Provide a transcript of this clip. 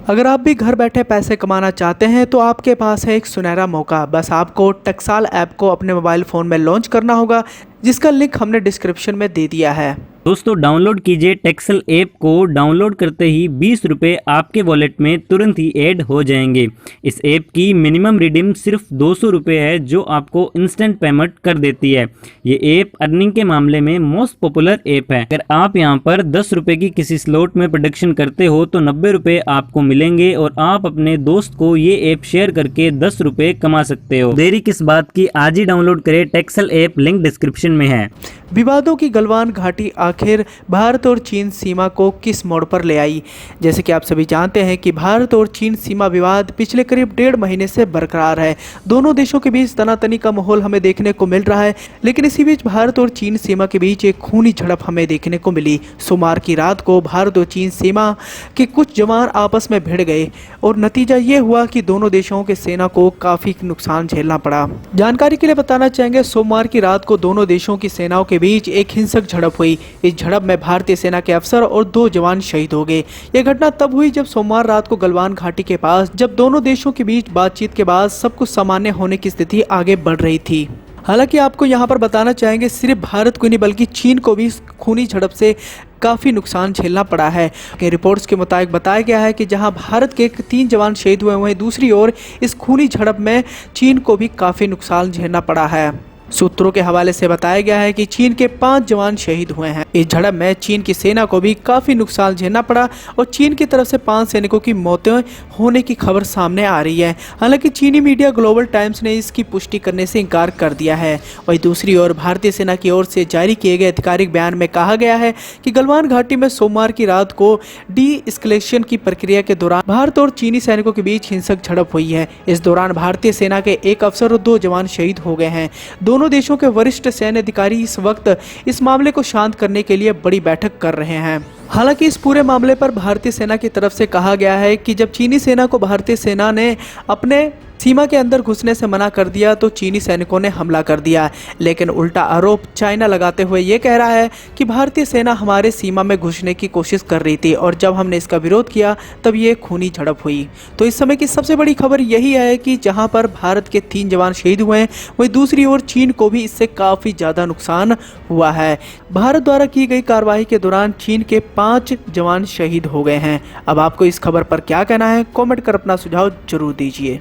अगर आप भी घर बैठे पैसे कमाना चाहते हैं तो आपके पास है एक सुनहरा मौका। बस आपको टकसाल ऐप को अपने मोबाइल फ़ोन में लॉन्च करना होगा, जिसका लिंक हमने डिस्क्रिप्शन में दे दिया है। दोस्तों डाउनलोड कीजिए टेक्सल ऐप को। डाउनलोड करते ही 20 रुपये आपके वॉलेट में तुरंत ही ऐड हो जाएंगे। इस ऐप की मिनिमम रिडीम सिर्फ 200 रुपये है, जो आपको इंस्टेंट पेमेंट कर देती है। ये ऐप अर्निंग के मामले में मोस्ट पॉपुलर ऐप है। अगर आप यहां पर 10 रुपये की किसी स्लॉट में प्रोडक्शन करते हो तो 90 रुपये आपको मिलेंगे और आप अपने दोस्त को ये ऐप शेयर करके 10 रुपये कमा सकते हो। देरी किस बात की, आज ही डाउनलोड करें टेक्सल ऐप, लिंक डिस्क्रिप्शन में है। विवादों की गलवान घाटी आखिर भारत और चीन सीमा को किस मोड़ पर ले आई। जैसे कि आप सभी जानते हैं कि भारत और चीन सीमा विवाद पिछले करीब 1.5 महीने से बरकरार है। दोनों देशों के बीच तनातनी का माहौल हमें देखने को मिल रहा है, लेकिन इसी बीच भारत और चीन सीमा के बीच एक खूनी झड़प हमें देखने को मिली। सोमवार की रात को भारत और चीन सीमा के कुछ जवान आपस में भिड़ गए और नतीजा ये हुआ कि दोनों देशों के सेना को काफ़ी नुकसान झेलना पड़ा। जानकारी के लिए बताना चाहेंगे, सोमवार की रात को दोनों देशों की सेनाओं के बीच एक हिंसक झड़प हुई। इस झड़प में भारतीय सेना के अफसर और 2 जवान शहीद हो गए। यह घटना तब हुई जब सोमवार रात को गलवान घाटी के पास जब दोनों देशों के बीच बातचीत के बाद सब कुछ सामान्य होने की स्थिति आगे बढ़ रही थी। हालांकि आपको यहां पर बताना चाहेंगे, सिर्फ भारत को नहीं बल्कि चीन को भी खूनी झड़प से काफ़ी नुकसान झेलना पड़ा है। रिपोर्ट्स के मुताबिक बताया गया है कि जहां भारत के 3 जवान शहीद हुए हैं, दूसरी ओर इस खूनी झड़प में चीन को भी काफ़ी नुकसान झेलना पड़ा है। सूत्रों के हवाले से बताया गया है कि चीन के 5 जवान शहीद हुए हैं। इस झड़प में चीन की सेना को भी काफी नुकसान झेलना पड़ा और चीन की तरफ से 5 सैनिकों की मौतें होने की खबर सामने आ रही है। हालांकि चीनी मीडिया ग्लोबल टाइम्स ने इसकी पुष्टि करने से इनकार कर दिया है। वहीं दूसरी ओर भारतीय सेना की ओर से जारी किए गए आधिकारिक बयान में कहा गया है कि गलवान घाटी में सोमवार की रात को डी एस्केलेशन की प्रक्रिया के दौरान भारत और चीनी सैनिकों के बीच हिंसक झड़प हुई है। इस दौरान भारतीय सेना के 1 अफसर और 2 जवान शहीद हो गए हैं। दोनों देशों के वरिष्ठ सैन्य अधिकारी इस वक्त इस मामले को शांत करने के लिए बड़ी बैठक कर रहे हैं। हालांकि इस पूरे मामले पर भारतीय सेना की तरफ से कहा गया है कि जब चीनी सेना को भारतीय सेना ने अपने सीमा के अंदर घुसने से मना कर दिया तो चीनी सैनिकों ने हमला कर दिया। लेकिन उल्टा आरोप चाइना लगाते हुए ये कह रहा है कि भारतीय सेना हमारे सीमा में घुसने की कोशिश कर रही थी और जब हमने इसका विरोध किया तब ये खूनी झड़प हुई। तो इस समय की सबसे बड़ी खबर यही है कि जहां पर भारत के 3 जवान शहीद हुए हैं, वहीं दूसरी ओर चीन को भी इससे काफ़ी ज़्यादा नुकसान हुआ है। भारत द्वारा की गई कार्रवाई के दौरान चीन के 5 जवान शहीद हो गए हैं। अब आपको इस खबर पर क्या कहना है, कॉमेंट कर अपना सुझाव जरूर दीजिए।